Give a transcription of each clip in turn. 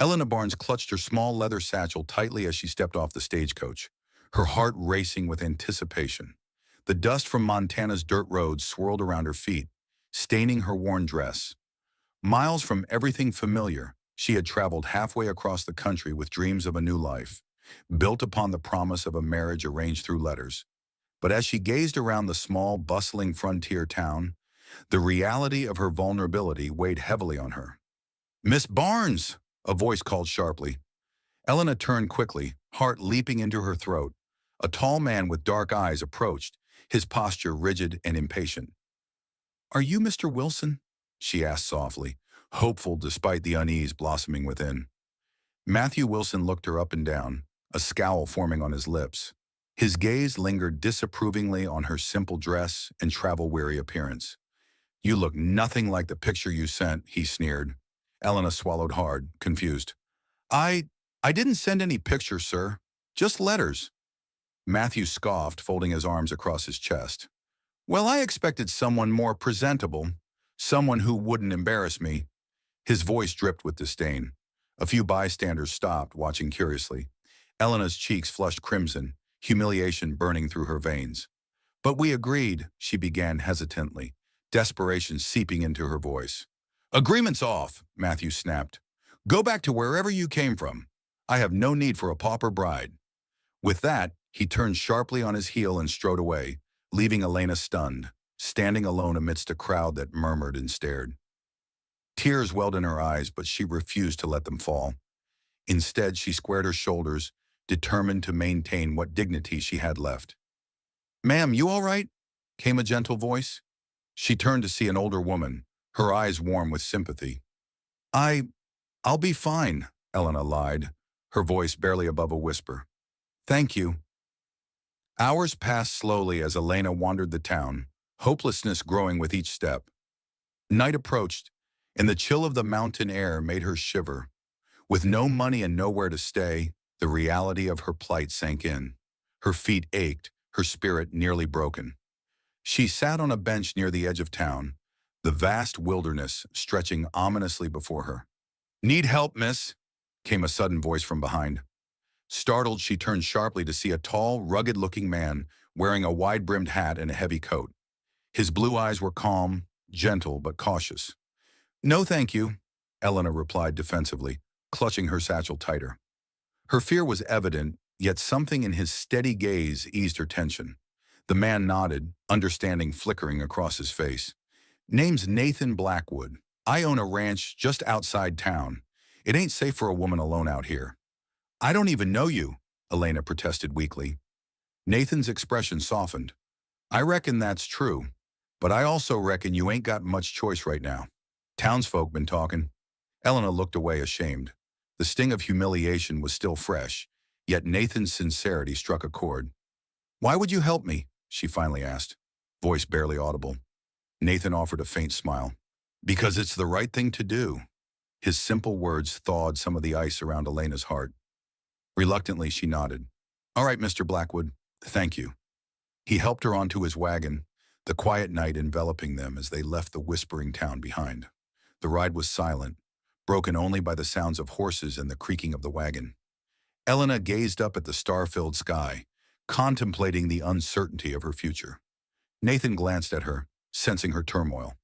Elena Barnes clutched her small leather satchel tightly as she stepped off the stagecoach, her heart racing with anticipation. The dust from Montana's dirt roads swirled around her feet, staining her worn dress. Miles from everything familiar, she had traveled halfway across the country with dreams of a new life, built upon the promise of a marriage arranged through letters. But as she gazed around the small, bustling frontier town, the reality of her vulnerability weighed heavily on her. "Miss Barnes!" a voice called sharply. Elena turned quickly, heart leaping into her throat. A tall man with dark eyes approached, his posture rigid and impatient. "Are you Mr. Wilson?" she asked softly, hopeful despite the unease blossoming within. Matthew Wilson looked her up and down, a scowl forming on his lips. His gaze lingered disapprovingly on her simple dress and travel-weary appearance. "You look nothing like the picture you sent," he sneered. Elena swallowed hard, confused. I, I didn't send any pictures, sir. Just letters." Matthew scoffed, folding his arms across his chest. "Well, I expected someone more presentable, someone who wouldn't embarrass me." His voice dripped with disdain. A few bystanders stopped, watching curiously. Elena's cheeks flushed crimson, humiliation burning through her veins. "But we agreed," she began hesitantly, desperation seeping into her voice. "Agreement's off," Matthew snapped. "Go back to wherever you came from. I have no need for a pauper bride." With that, he turned sharply on his heel and strode away, leaving Elena stunned, standing alone amidst a crowd that murmured and stared. Tears welled in her eyes, but she refused to let them fall. Instead, she squared her shoulders, determined to maintain what dignity she had left. "Ma'am, you all right?" came a gentle voice. She turned to see an older woman, her eyes warm with sympathy. I, "I'll be fine," Elena lied, her voice barely above a whisper. "Thank you." Hours passed slowly as Elena wandered the town, hopelessness growing with each step. Night approached, and the chill of the mountain air made her shiver. With no money and nowhere to stay, the reality of her plight sank in. Her feet ached, her spirit nearly broken. She sat on a bench near the edge of town, the vast wilderness stretching ominously before her. "Need help, miss?" came a sudden voice from behind. Startled, she turned sharply to see a tall, rugged-looking man wearing a wide-brimmed hat and a heavy coat. His blue eyes were calm, gentle, but cautious. "No, thank you," Elena replied defensively, clutching her satchel tighter. Her fear was evident, yet something in his steady gaze eased her tension. The man nodded, understanding flickering across his face. "Name's Nathan Blackwood. I own a ranch just outside town. It ain't safe for a woman alone out here." "I don't even know you," Elena protested weakly. Nathan's expression softened. "I reckon that's true, but I also reckon you ain't got much choice right now. Townsfolk been talking." Elena looked away ashamed. The sting of humiliation was still fresh, yet Nathan's sincerity struck a chord. "Why would you help me?" she finally asked, voice barely audible. Nathan offered a faint smile. "Because it's the right thing to do." His simple words thawed some of the ice around Elena's heart. Reluctantly, she nodded. "All right, Mr. Blackwood, thank you." He helped her onto his wagon, the quiet night enveloping them as they left the whispering town behind. The ride was silent, broken only by the sounds of horses and the creaking of the wagon. Elena gazed up at the star-filled sky, contemplating the uncertainty of her future. Nathan glanced at her, sensing her turmoil.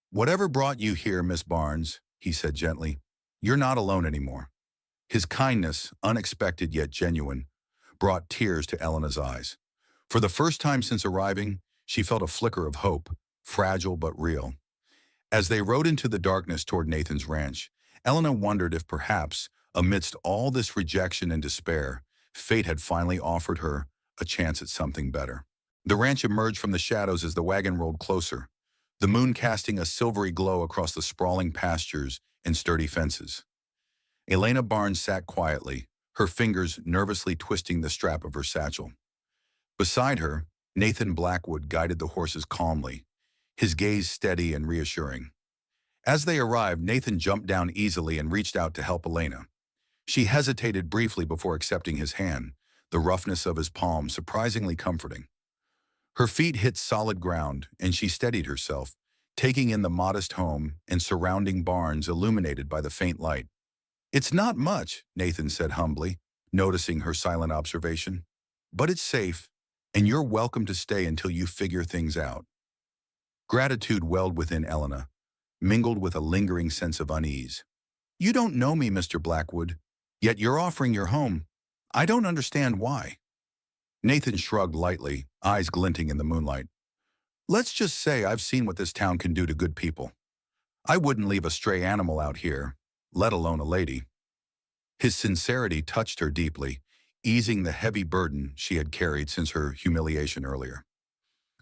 "Whatever brought you here, Miss Barnes," he said gently, "you're not alone anymore." His kindness, unexpected yet genuine, brought tears to Elena's eyes. For the first time since arriving, she felt a flicker of hope, fragile but real. As they rode into the darkness toward Nathan's ranch, Elena wondered if perhaps, amidst all this rejection and despair, fate had finally offered her a chance at something better. The ranch emerged from the shadows as the wagon rolled closer, the moon casting a silvery glow across the sprawling pastures and sturdy fences. Elena Barnes sat quietly, her fingers nervously twisting the strap of her satchel. Beside her, Nathan Blackwood guided the horses calmly, his gaze steady and reassuring. As they arrived, Nathan jumped down easily and reached out to help Elena. She hesitated briefly before accepting his hand, the roughness of his palm surprisingly comforting. Her feet hit solid ground, and she steadied herself, taking in the modest home and surrounding barns illuminated by the faint light. It's not much, Nathan said humbly, noticing her silent observation. But it's safe, and you're welcome to stay until you figure things out. Gratitude welled within Elena, mingled with a lingering sense of unease. You don't know me, Mr. Blackwood, yet you're offering your home. I don't understand why. Nathan shrugged lightly, eyes glinting in the moonlight. Let's just say I've seen what this town can do to good people. I wouldn't leave a stray animal out here, let alone a lady. His sincerity touched her deeply, easing the heavy burden she had carried since her humiliation earlier.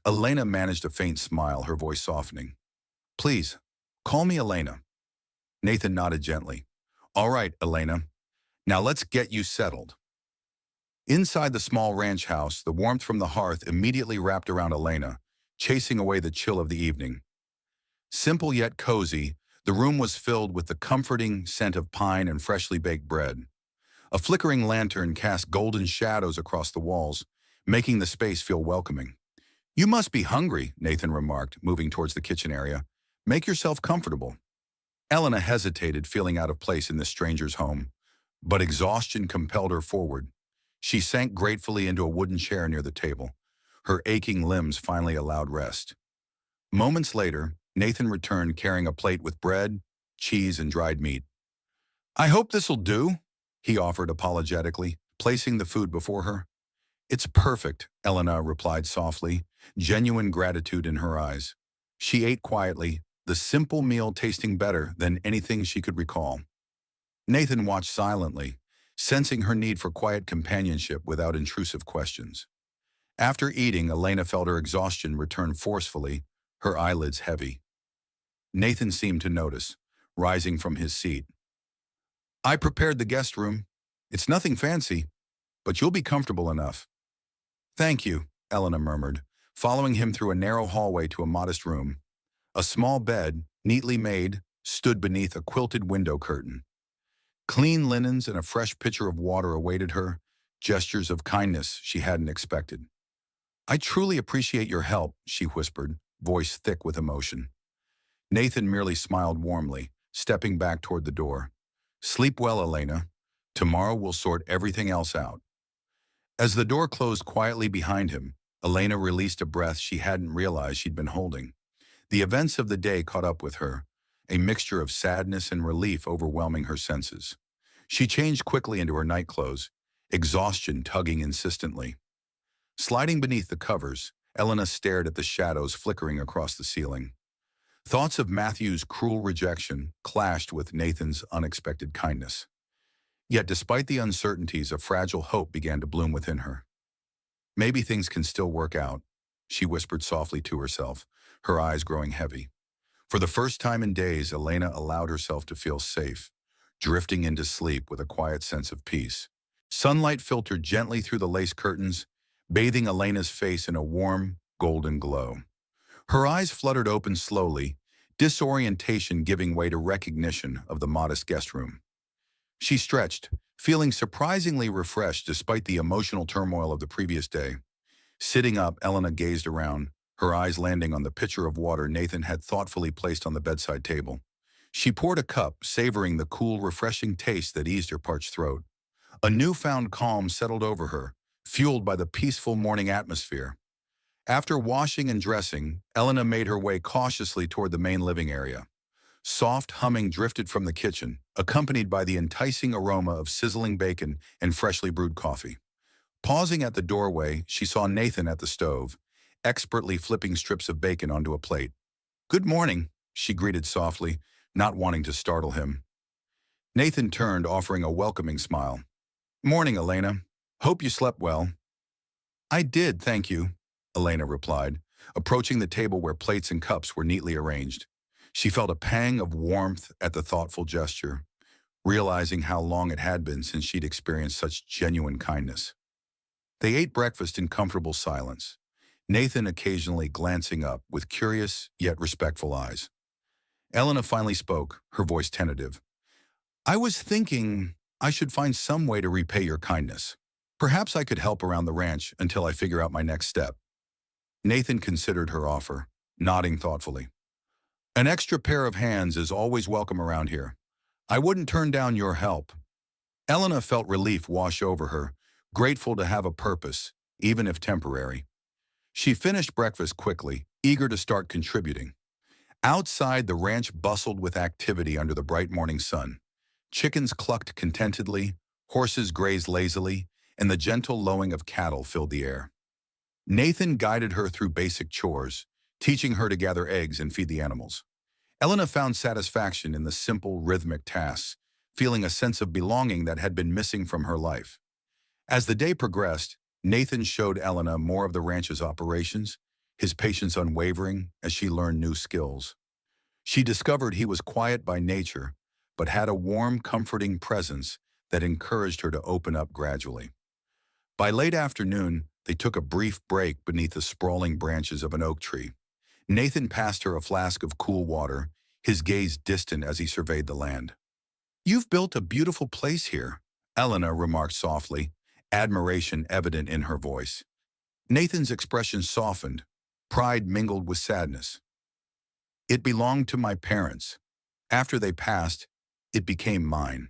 Elena managed a faint smile, her voice softening. Please, call me Elena. Nathan nodded gently. All right, Elena. Now let's get you settled. Inside the small ranch house, the warmth from the hearth immediately wrapped around Elena, chasing away the chill of the evening. Simple yet cozy, the room was filled with the comforting scent of pine and freshly baked bread. A flickering lantern cast golden shadows across the walls, making the space feel welcoming. You must be hungry, Nathan remarked, moving towards the kitchen area. Make yourself comfortable. Elena hesitated, feeling out of place in this stranger's home, but exhaustion compelled her forward. She sank gratefully into a wooden chair near the table. Her aching limbs finally allowed rest. Moments later, Nathan returned carrying a plate with bread, cheese, and dried meat. I hope this'll do, he offered apologetically, placing the food before her. It's perfect, Elena replied softly, genuine gratitude in her eyes. She ate quietly, the simple meal tasting better than anything she could recall. Nathan watched silently, sensing her need for quiet companionship without intrusive questions. After eating, Elena felt her exhaustion return forcefully, her eyelids heavy. Nathan seemed to notice, rising from his seat. I prepared the guest room. It's nothing fancy, but you'll be comfortable enough. Thank you, Elena murmured, following him through a narrow hallway to a modest room. A small bed, neatly made, stood beneath a quilted window curtain. Clean linens and a fresh pitcher of water awaited her, gestures of kindness she hadn't expected. I truly appreciate your help, she whispered, voice thick with emotion. Nathan merely smiled warmly, stepping back toward the door. Sleep well, Elena. Tomorrow we'll sort everything else out. As the door closed quietly behind him, Elena released a breath she hadn't realized she'd been holding. The events of the day caught up with her, a mixture of sadness and relief overwhelming her senses. She changed quickly into her nightclothes, exhaustion tugging insistently. Sliding beneath the covers, Elena stared at the shadows flickering across the ceiling. Thoughts of Matthew's cruel rejection clashed with Nathan's unexpected kindness. Yet despite the uncertainties, a fragile hope began to bloom within her. Maybe things can still work out, she whispered softly to herself, her eyes growing heavy. For the first time in days, Elena allowed herself to feel safe, drifting into sleep with a quiet sense of peace. Sunlight filtered gently through the lace curtains, bathing Elena's face in a warm, golden glow. Her eyes fluttered open slowly, disorientation giving way to recognition of the modest guest room. She stretched, feeling surprisingly refreshed despite the emotional turmoil of the previous day. Sitting up, Elena gazed around, her eyes landing on the pitcher of water Nathan had thoughtfully placed on the bedside table. She poured a cup, savoring the cool, refreshing taste that eased her parched throat. A newfound calm settled over her, fueled by the peaceful morning atmosphere. After washing and dressing, Elena made her way cautiously toward the main living area. Soft humming drifted from the kitchen, accompanied by the enticing aroma of sizzling bacon and freshly brewed coffee. Pausing at the doorway, she saw Nathan at the stove, expertly flipping strips of bacon onto a plate. Good morning, she greeted softly, not wanting to startle him. Nathan turned, offering a welcoming smile. Morning, Elena. Hope you slept well. I did, thank you, Elena replied, approaching the table where plates and cups were neatly arranged. She felt a pang of warmth at the thoughtful gesture, realizing how long it had been since she'd experienced such genuine kindness. They ate breakfast in comfortable silence, Nathan occasionally glancing up with curious yet respectful eyes. Elena finally spoke, her voice tentative. I was thinking I should find some way to repay your kindness. Perhaps I could help around the ranch until I figure out my next step. Nathan considered her offer, nodding thoughtfully. An extra pair of hands is always welcome around here. I wouldn't turn down your help. Elena felt relief wash over her, grateful to have a purpose, even if temporary. She finished breakfast quickly, eager to start contributing. Outside, the ranch bustled with activity under the bright morning sun. Chickens clucked contentedly, horses grazed lazily, and the gentle lowing of cattle filled the air. Nathan guided her through basic chores, teaching her to gather eggs and feed the animals. Elena found satisfaction in the simple, rhythmic tasks, feeling a sense of belonging that had been missing from her life. As the day progressed, Nathan showed Elena more of the ranch's operations, his patience unwavering as she learned new skills. She discovered he was quiet by nature, but had a warm, comforting presence that encouraged her to open up gradually. By late afternoon, they took a brief break beneath the sprawling branches of an oak tree. Nathan passed her a flask of cool water, his gaze distant as he surveyed the land. "You've built a beautiful place here," Elena remarked softly, admiration evident in her voice. Nathan's expression softened, pride mingled with sadness. "It belonged to my parents. After they passed, it became mine.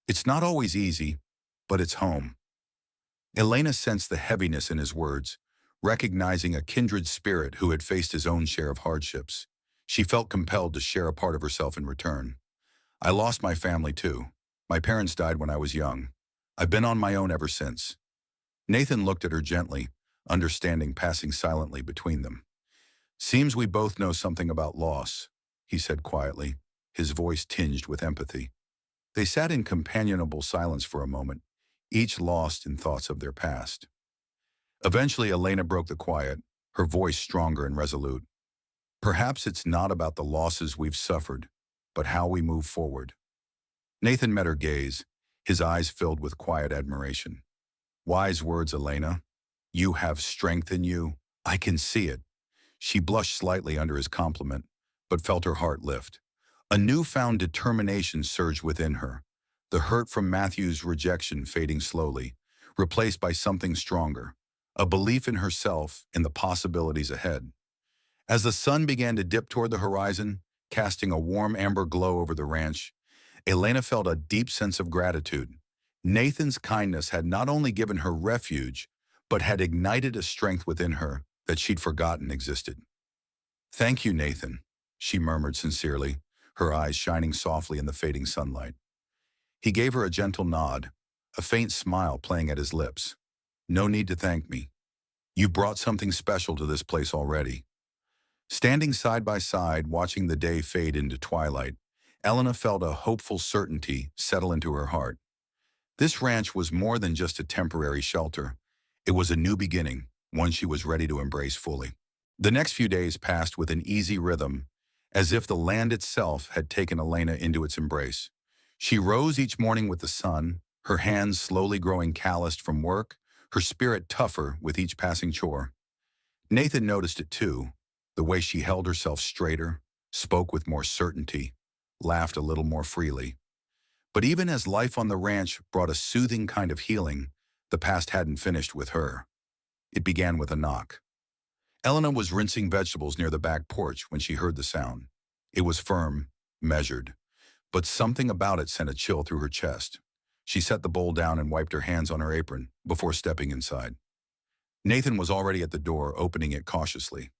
It's not always easy, but it's home." Elena sensed the heaviness in his words, recognizing a kindred spirit who had faced his own share of hardships. She felt compelled to share a part of herself in return. "I lost my family too. My parents died when I was young. I've been on my own ever since." Nathan looked at her gently, understanding passing silently between them. "Seems we both know something about loss," he said quietly, his voice tinged with empathy. They sat in companionable silence for a moment, each lost in thoughts of their past. Eventually, Elena broke the quiet, her voice stronger and resolute. "Perhaps it's not about the losses we've suffered, but how we move forward." Nathan met her gaze, his eyes filled with quiet admiration. "Wise words, Elena. You have strength in you. I can see it." She blushed slightly under his compliment, but felt her heart lift. A newfound determination surged within her, the hurt from Matthew's rejection fading slowly, replaced by something stronger, a belief in herself and the possibilities ahead. As the sun began to dip toward the horizon, casting a warm amber glow over the ranch, Elena felt a deep sense of gratitude. Nathan's kindness had not only given her refuge, but had ignited a strength within her that she'd forgotten existed. "Thank you, Nathan," she murmured sincerely, her eyes shining softly in the fading sunlight. He gave her a gentle nod, a faint smile playing at his lips. "No need to thank me. You've brought something special to this place already." Standing side by side, watching the day fade into twilight, Elena felt a hopeful certainty settle into her heart. This ranch was more than just a temporary shelter. It was a new beginning, one she was ready to embrace fully. The next few days passed with an easy rhythm, as if the land itself had taken Elena into its embrace. She rose each morning with the sun, her hands slowly growing calloused from work, her spirit tougher with each passing chore. Nathan noticed it too, the way she held herself straighter, spoke with more certainty, laughed a little more freely. But even as life on the ranch brought a soothing kind of healing, the past hadn't finished with her. It began with a knock. Elena was rinsing vegetables near the back porch when she heard the sound. It was firm, measured, but something about it sent a chill through her chest. She set the bowl down and wiped her hands on her apron before stepping inside. Nathan was already at the door, opening it cautiously.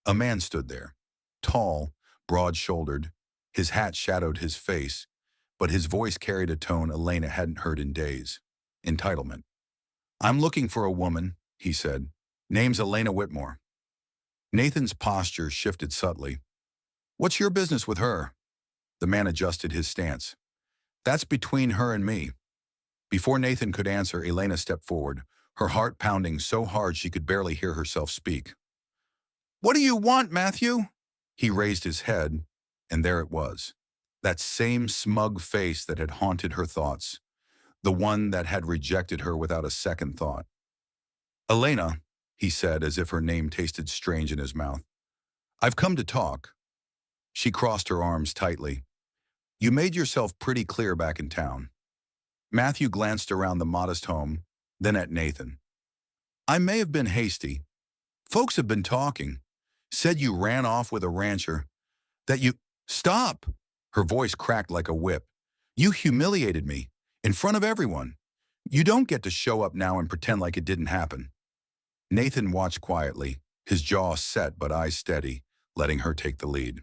A man stood there, tall, broad-shouldered. His hat shadowed his face, but his voice carried a tone Elena hadn't heard in days. Entitlement. "I'm looking for a woman," he said. "Name's Elena Whitmore." Nathan's posture shifted subtly. "What's your business with her?" The man adjusted his stance. "That's between her and me." Before Nathan could answer, Elena stepped forward, her heart pounding so hard she could barely hear herself speak. "What do you want, Matthew?" He raised his head, and there it was. That same smug face that had haunted her thoughts, the one that had rejected her without a second thought. "Elena," he said as if her name tasted strange in his mouth. "I've come to talk." She crossed her arms tightly. "You made yourself pretty clear back in town." Matthew glanced around the modest home, then at Nathan. "I may have been hasty. Folks have been talking. Said you ran off with a rancher. That you—" "Stop!" Her voice cracked like a whip, You humiliated me, in front of everyone. You don't get to show up now and pretend like it didn't happen. Nathan watched quietly, his jaw set but eyes steady, letting her take the lead.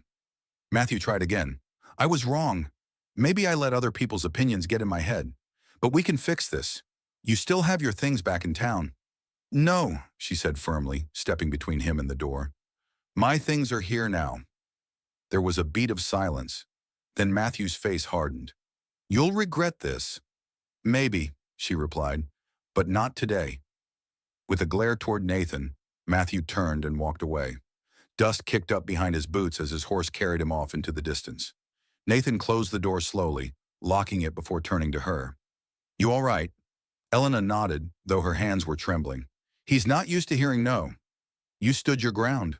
Matthew tried again. I was wrong. Maybe I let other people's opinions get in my head. But we can fix this. You still have your things back in town. No, she said firmly, stepping between him and the door. My things are here now. There was a beat of silence. Then Matthew's face hardened. You'll regret this. Maybe, she replied, but not today. With a glare toward Nathan, Matthew turned and walked away. Dust kicked up behind his boots as his horse carried him off into the distance. Nathan closed the door slowly, locking it before turning to her. You all right? Elena nodded, though her hands were trembling. He's not used to hearing no. You stood your ground.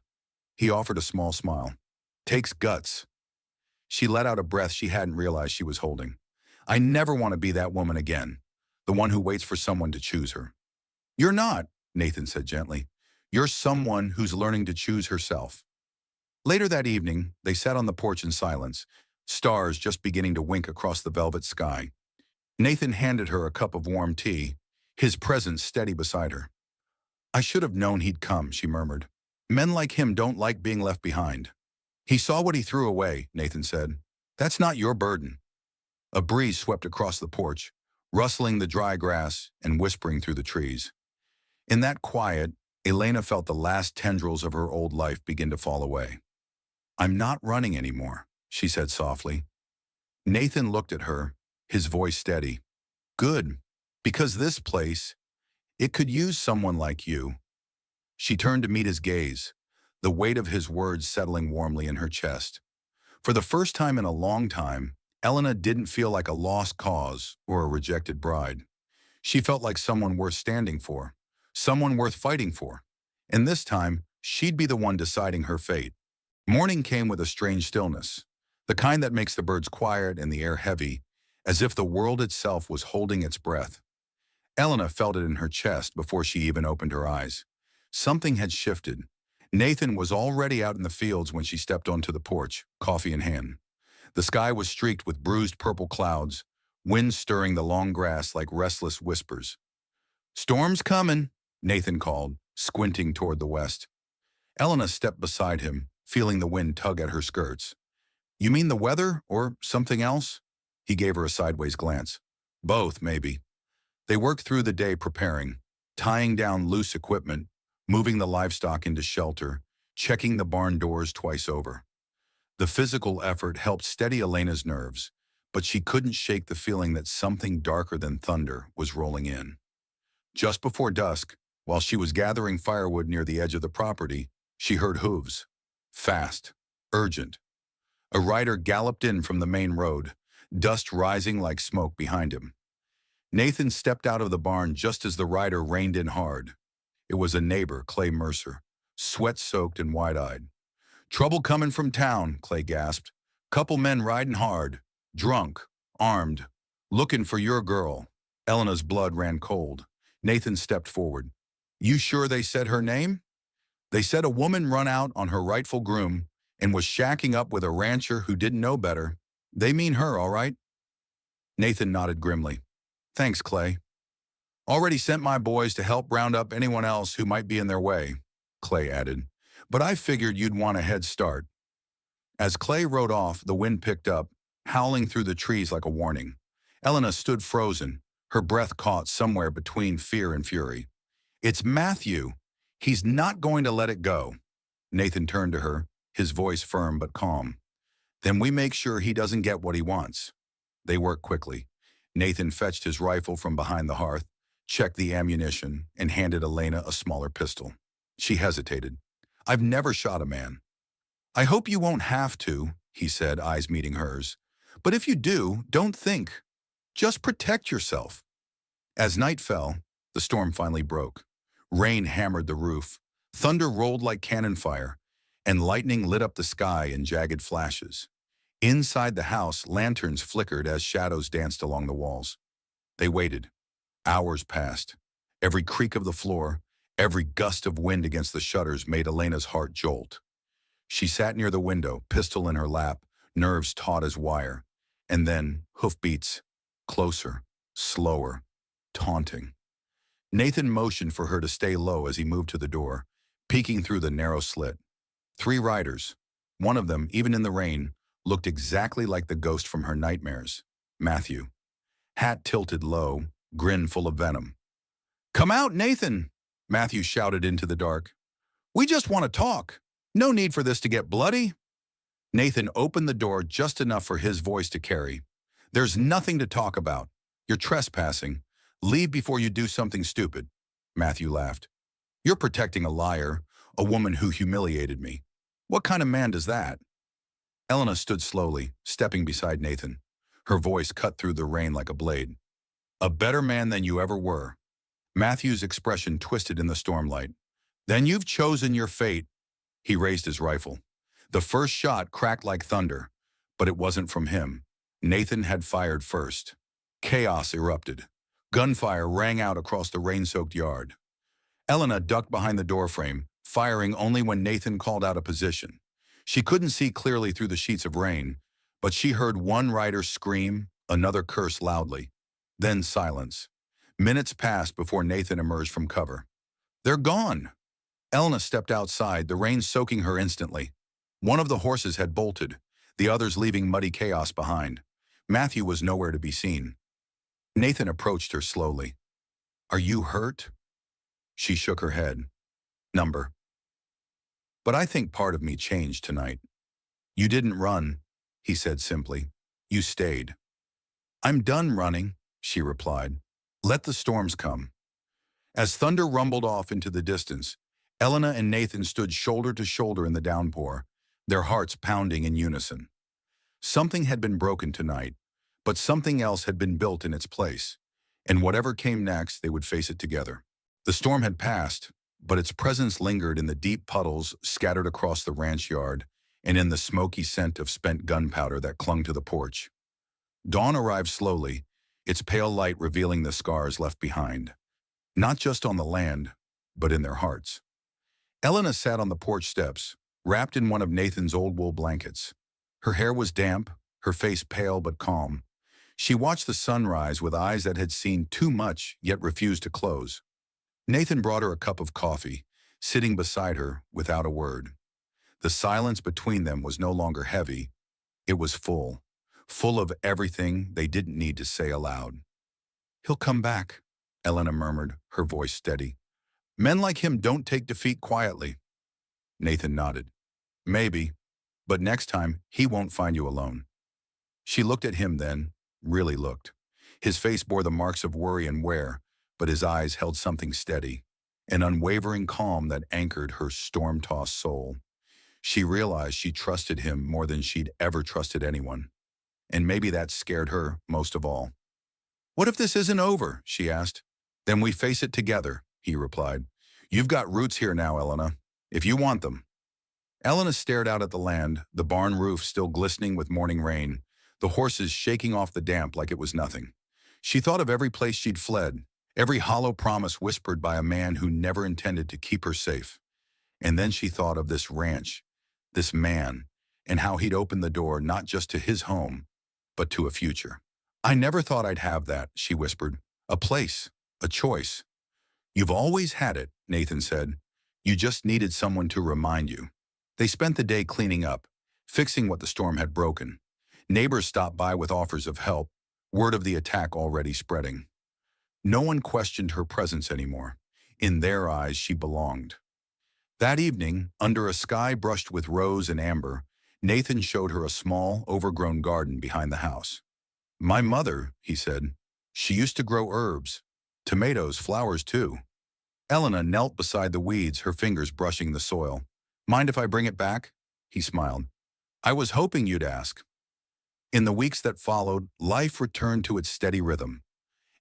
He offered a small smile. Takes guts. She let out a breath she hadn't realized she was holding. I never want to be that woman again, the one who waits for someone to choose her. You're not, Nathan said gently. You're someone who's learning to choose herself. Later that evening, they sat on the porch in silence, stars just beginning to wink across the velvet sky. Nathan handed her a cup of warm tea, his presence steady beside her. I should have known he'd come, she murmured. Men like him don't like being left behind. He saw what he threw away, Nathan said. That's not your burden. A breeze swept across the porch, rustling the dry grass and whispering through the trees. In that quiet, Elena felt the last tendrils of her old life begin to fall away. I'm not running anymore, she said softly. Nathan looked at her, his voice steady. Good, because this place, it could use someone like you. She turned to meet his gaze, the weight of his words settling warmly in her chest. For the first time in a long time, Elena didn't feel like a lost cause or a rejected bride. She felt like someone worth standing for, someone worth fighting for. And this time, she'd be the one deciding her fate. Morning came with a strange stillness, the kind that makes the birds quiet and the air heavy, as if the world itself was holding its breath. Elena felt it in her chest before she even opened her eyes. Something had shifted. Nathan was already out in the fields when she stepped onto the porch, coffee in hand. The sky was streaked with bruised purple clouds, wind stirring the long grass like restless whispers. Storm's coming, Nathan called, squinting toward the west. Elena stepped beside him, feeling the wind tug at her skirts. You mean the weather or something else? He gave her a sideways glance. Both, maybe. They worked through the day preparing, tying down loose equipment, moving the livestock into shelter, checking the barn doors twice over. The physical effort helped steady Elena's nerves, but she couldn't shake the feeling that something darker than thunder was rolling in. Just before dusk, while she was gathering firewood near the edge of the property, she heard hooves. Fast, urgent. A rider galloped in from the main road, dust rising like smoke behind him. Nathan stepped out of the barn just as the rider reined in hard. It was a neighbor, Clay Mercer, sweat-soaked and wide-eyed. Trouble coming from town, Clay gasped. Couple men riding hard, drunk, armed, looking for your girl. Elena's blood ran cold. Nathan stepped forward. You sure they said her name? They said a woman run out on her rightful groom and was shacking up with a rancher who didn't know better. They mean her, all right? Nathan nodded grimly. Thanks, Clay. Already sent my boys to help round up anyone else who might be in their way, Clay added. But I figured you'd want a head start. As Clay rode off, the wind picked up, howling through the trees like a warning. Elena stood frozen, her breath caught somewhere between fear and fury. It's Matthew. He's not going to let it go. Nathan turned to her, his voice firm but calm. Then we make sure he doesn't get what he wants. They worked quickly. Nathan fetched his rifle from behind the hearth, checked the ammunition, and handed Elena a smaller pistol. She hesitated. I've never shot a man. I hope you won't have to, he said, eyes meeting hers. But if you do, don't think. Just protect yourself. As night fell, the storm finally broke. Rain hammered the roof, thunder rolled like cannon fire, and lightning lit up the sky in jagged flashes. Inside the house, lanterns flickered as shadows danced along the walls. They waited. Hours passed. Every creak of the floor, every gust of wind against the shutters made Elena's heart jolt. She sat near the window, pistol in her lap, nerves taut as wire. And then hoofbeats, closer, slower, taunting. Nathan motioned for her to stay low as he moved to the door, peeking through the narrow slit. 3 riders. One of them, even in the rain, looked exactly like the ghost from her nightmares. Matthew. Hat tilted low, grin full of venom. "Come out, Nathan!" Matthew shouted into the dark. "We just want to talk. No need for this to get bloody." Nathan opened the door just enough for his voice to carry. "There's nothing to talk about. You're trespassing. Leave before you do something stupid." Matthew laughed. "You're protecting a liar, a woman who humiliated me. What kind of man does that?" Elena stood slowly, stepping beside Nathan. Her voice cut through the rain like a blade. "A better man than you ever were." Matthew's expression twisted in the stormlight. "Then you've chosen your fate." He raised his rifle. The first shot cracked like thunder, but it wasn't from him. Nathan had fired first. Chaos erupted. Gunfire rang out across the rain-soaked yard. Elena ducked behind the doorframe, firing only when Nathan called out a position. She couldn't see clearly through the sheets of rain, but she heard one rider scream, another curse loudly. Then silence. Minutes passed before Nathan emerged from cover. "They're gone!" Elena stepped outside, the rain soaking her instantly. One of the horses had bolted, the others leaving muddy chaos behind. Matthew was nowhere to be seen. Nathan approached her slowly. "Are you hurt?" She shook her head. "Number. But I think part of me changed tonight." "You didn't run," he said simply. "You stayed." "I'm done running," she replied. "Let the storms come." As thunder rumbled off into the distance, Elena and Nathan stood shoulder to shoulder in the downpour, their hearts pounding in unison. Something had been broken tonight, but something else had been built in its place, and whatever came next, they would face it together. The storm had passed, but its presence lingered in the deep puddles scattered across the ranch yard and in the smoky scent of spent gunpowder that clung to the porch. Dawn arrived slowly, its pale light revealing the scars left behind, not just on the land, but in their hearts. Elena sat on the porch steps, wrapped in one of Nathan's old wool blankets. Her hair was damp, her face pale but calm. She watched the sunrise with eyes that had seen too much yet refused to close. Nathan brought her a cup of coffee, sitting beside her without a word. The silence between them was no longer heavy. It was full of everything they didn't need to say aloud. "He'll come back," Elena murmured, her voice steady. "Men like him don't take defeat quietly." Nathan nodded. "Maybe, but next time he won't find you alone." She looked at him then, really looked. His face bore the marks of worry and wear, but his eyes held something steady, an unwavering calm that anchored her storm-tossed soul. She realized she trusted him more than she'd ever trusted anyone. And maybe that scared her most of all. "What if this isn't over?" she asked. "Then we face it together," he replied. "You've got roots here now, Elena, if you want them." Elena stared out at the land, the barn roof still glistening with morning rain, the horses shaking off the damp like it was nothing. She thought of every place she'd fled, every hollow promise whispered by a man who never intended to keep her safe. And then she thought of this ranch, this man, and how he'd opened the door not just to his home, but to a future. "I never thought I'd have that," she whispered. "A place, a choice." "You've always had it," Nathan said. "You just needed someone to remind you." They spent the day cleaning up, fixing what the storm had broken. Neighbors stopped by with offers of help, word of the attack already spreading. No one questioned her presence anymore. In their eyes, she belonged. That evening, under a sky brushed with rose and amber, Nathan showed her a small, overgrown garden behind the house. "My mother," he said, "she used to grow herbs, tomatoes, flowers too." Elena knelt beside the weeds, her fingers brushing the soil. "Mind if I bring it back?" He smiled. "I was hoping you'd ask." In the weeks that followed, life returned to its steady rhythm.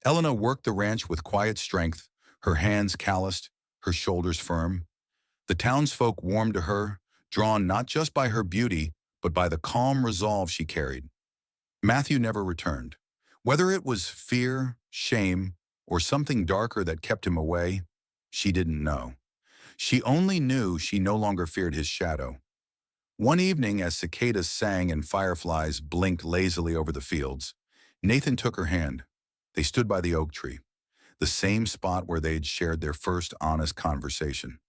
Elena worked the ranch with quiet strength, her hands calloused, her shoulders firm. The townsfolk warmed to her, drawn not just by her beauty, but by the calm resolve she carried. Matthew never returned. Whether it was fear, shame, or something darker that kept him away, she didn't know. She only knew she no longer feared his shadow. One evening, as cicadas sang and fireflies blinked lazily over the fields, Nathan took her hand. They stood by the oak tree, the same spot where they'd shared their first honest conversation.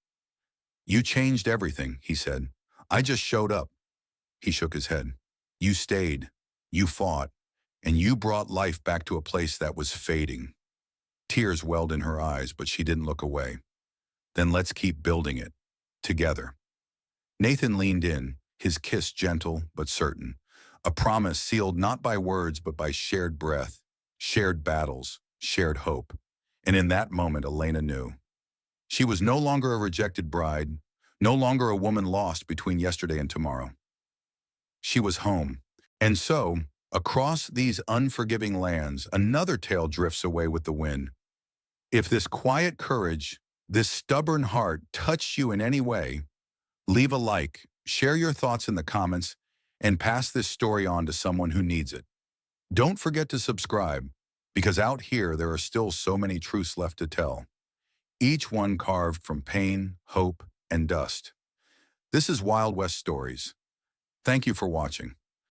"You changed everything," he said. "I just showed up." He shook his head. "You stayed. You fought. And you brought life back to a place that was fading." Tears welled in her eyes, but she didn't look away. "Then let's keep building it. Together." Nathan leaned in, his kiss gentle but certain, a promise sealed not by words but by shared breath, shared battles, shared hope. And in that moment, Elena knew. She was no longer a rejected bride, no longer a woman lost between yesterday and tomorrow. She was home. And so, across these unforgiving lands, another tale drifts away with the wind. If this quiet courage, this stubborn heart touched you in any way, leave a like, share your thoughts in the comments, and pass this story on to someone who needs it. Don't forget to subscribe, because out here there are still so many truths left to tell, each one carved from pain, hope, and dust. This is Wild West Stories. Thank you for watching.